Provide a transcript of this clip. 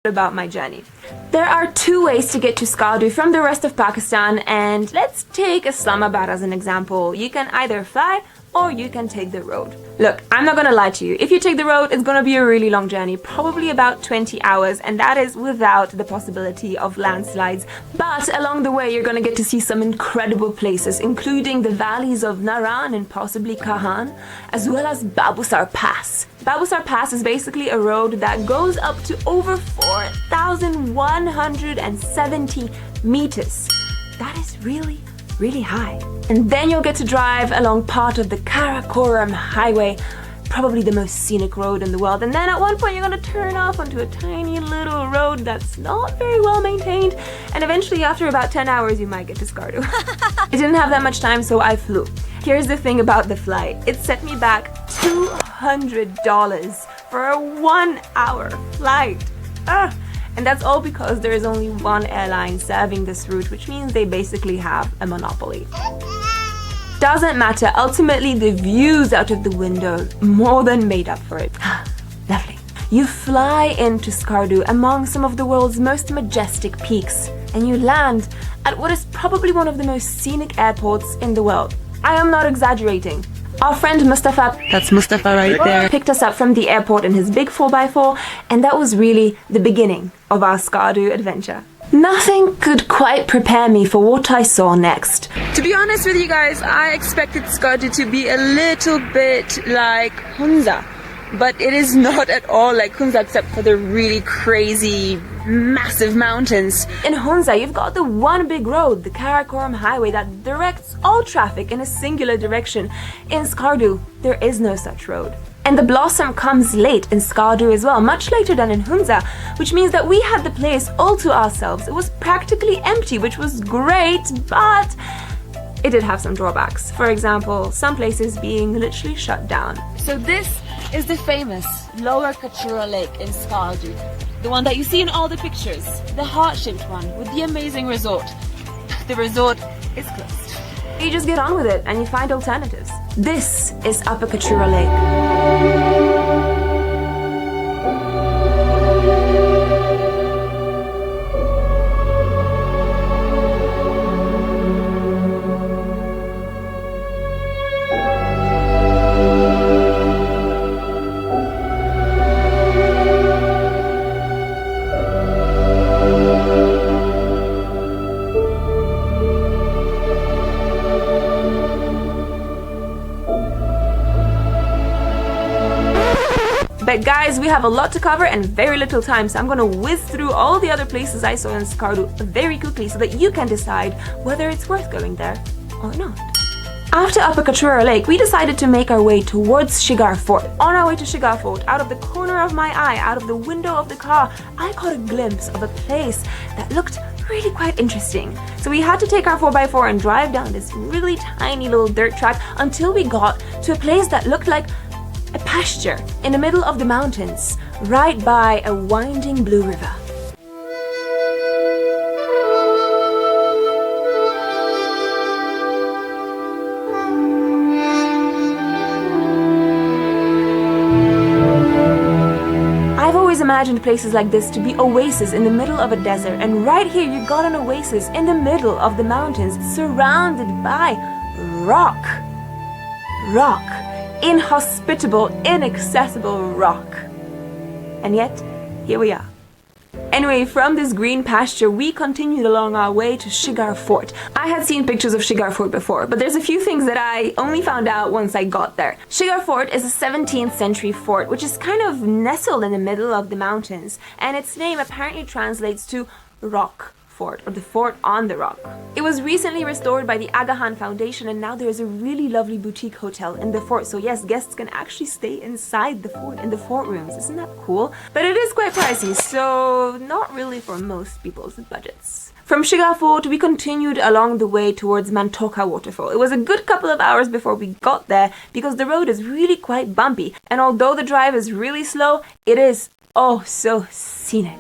about my journey. There are two ways to get to Skardu from the rest of Pakistan, and let's take Islamabad as an example. You can either fly or you can take the road. Look, I'm not gonna lie to you. If you take the road, it's gonna be a really long journey, probably about 20 hours, and that is without the possibility of landslides. But along the way, you're gonna get to see some incredible places, including the valleys of Naran and possibly Kahan, as well as Babusar Pass. Babusar Pass is basically a road that goes up to over 4,170 meters. That is really high. And then you'll get to drive along part of the Karakoram Highway, probably the most scenic road in the world. And then at one point you're gonna turn off onto a tiny little road that's not very well maintained. And eventually after about 10 hours you might get to Skardu. I didn't have that much time, so I flew. Here's the thing about the flight. It set me back $200 for a 1-hour flight. And that's all because there is only one airline serving this route, which means they basically have a monopoly. Doesn't matter, ultimately the views out of the window more than made up for it. Lovely. You fly into Skardu among some of the world's most majestic peaks, and you land at what is probably one of the most scenic airports in the world. I am not exaggerating. Our friend Mustafa, that's Mustafa right there, picked us up from the airport in his big 4x4, and that was really the beginning of our Skardu adventure. Nothing could quite prepare me for what I saw next. To be honest with you guys, I expected Skardu to be a little bit like Hunza, but it is not at all like Hunza except for the really crazy massive mountains. In Hunza, you've got the one big road, the Karakoram Highway, that directs all traffic in a singular direction. In Skardu, there is no such road. And the blossom comes late in Skardu as well, much later than in Hunza, which means that we had the place all to ourselves. It was practically empty, which was great, but it did have some drawbacks. For example, some places being literally shut down. So this is the famous Lower Kachura Lake in Skardu. The one that you see in all the pictures. The heart-shaped one with the amazing resort. The resort is closed. You just get on with it and you find alternatives. This is Upper Kachura Lake. But guys, we have a lot to cover and very little time, so I'm gonna whiz through all the other places I saw in Skardu very quickly so that you can decide whether it's worth going there or not. After Upper Kachura Lake, we decided to make our way towards Shigar Fort. On our way to Shigar Fort, out of the corner of my eye, out of the window of the car, I caught a glimpse of a place that looked really quite interesting. So we had to take our 4x4 and drive down this really tiny little dirt track until we got to a place that looked like a pasture in the middle of the mountains, right by a winding blue river. I've always imagined places like this to be oases in the middle of a desert, and right here you got an oasis in the middle of the mountains, surrounded by rock. Inhospitable, inaccessible rock. And yet, here we are. Anyway, from this green pasture, we continued along our way to Shigar Fort. I had seen pictures of Shigar Fort before, but there's a few things that I only found out once I got there. Shigar Fort is a 17th century fort, which is kind of nestled in the middle of the mountains, and its name apparently translates to rock fort, or the fort on the rock. It was recently restored by the Agahan Foundation, and now there is a really lovely boutique hotel in the fort. So yes, guests can actually stay inside the fort, in the fort rooms. Isn't that cool? But it is quite pricey, so not really for most people's budgets. From Shigar Fort, we continued along the way towards Mantoka Waterfall. It was a good couple of hours before we got there because the road is really quite bumpy, and although the drive is really slow, it is oh so scenic.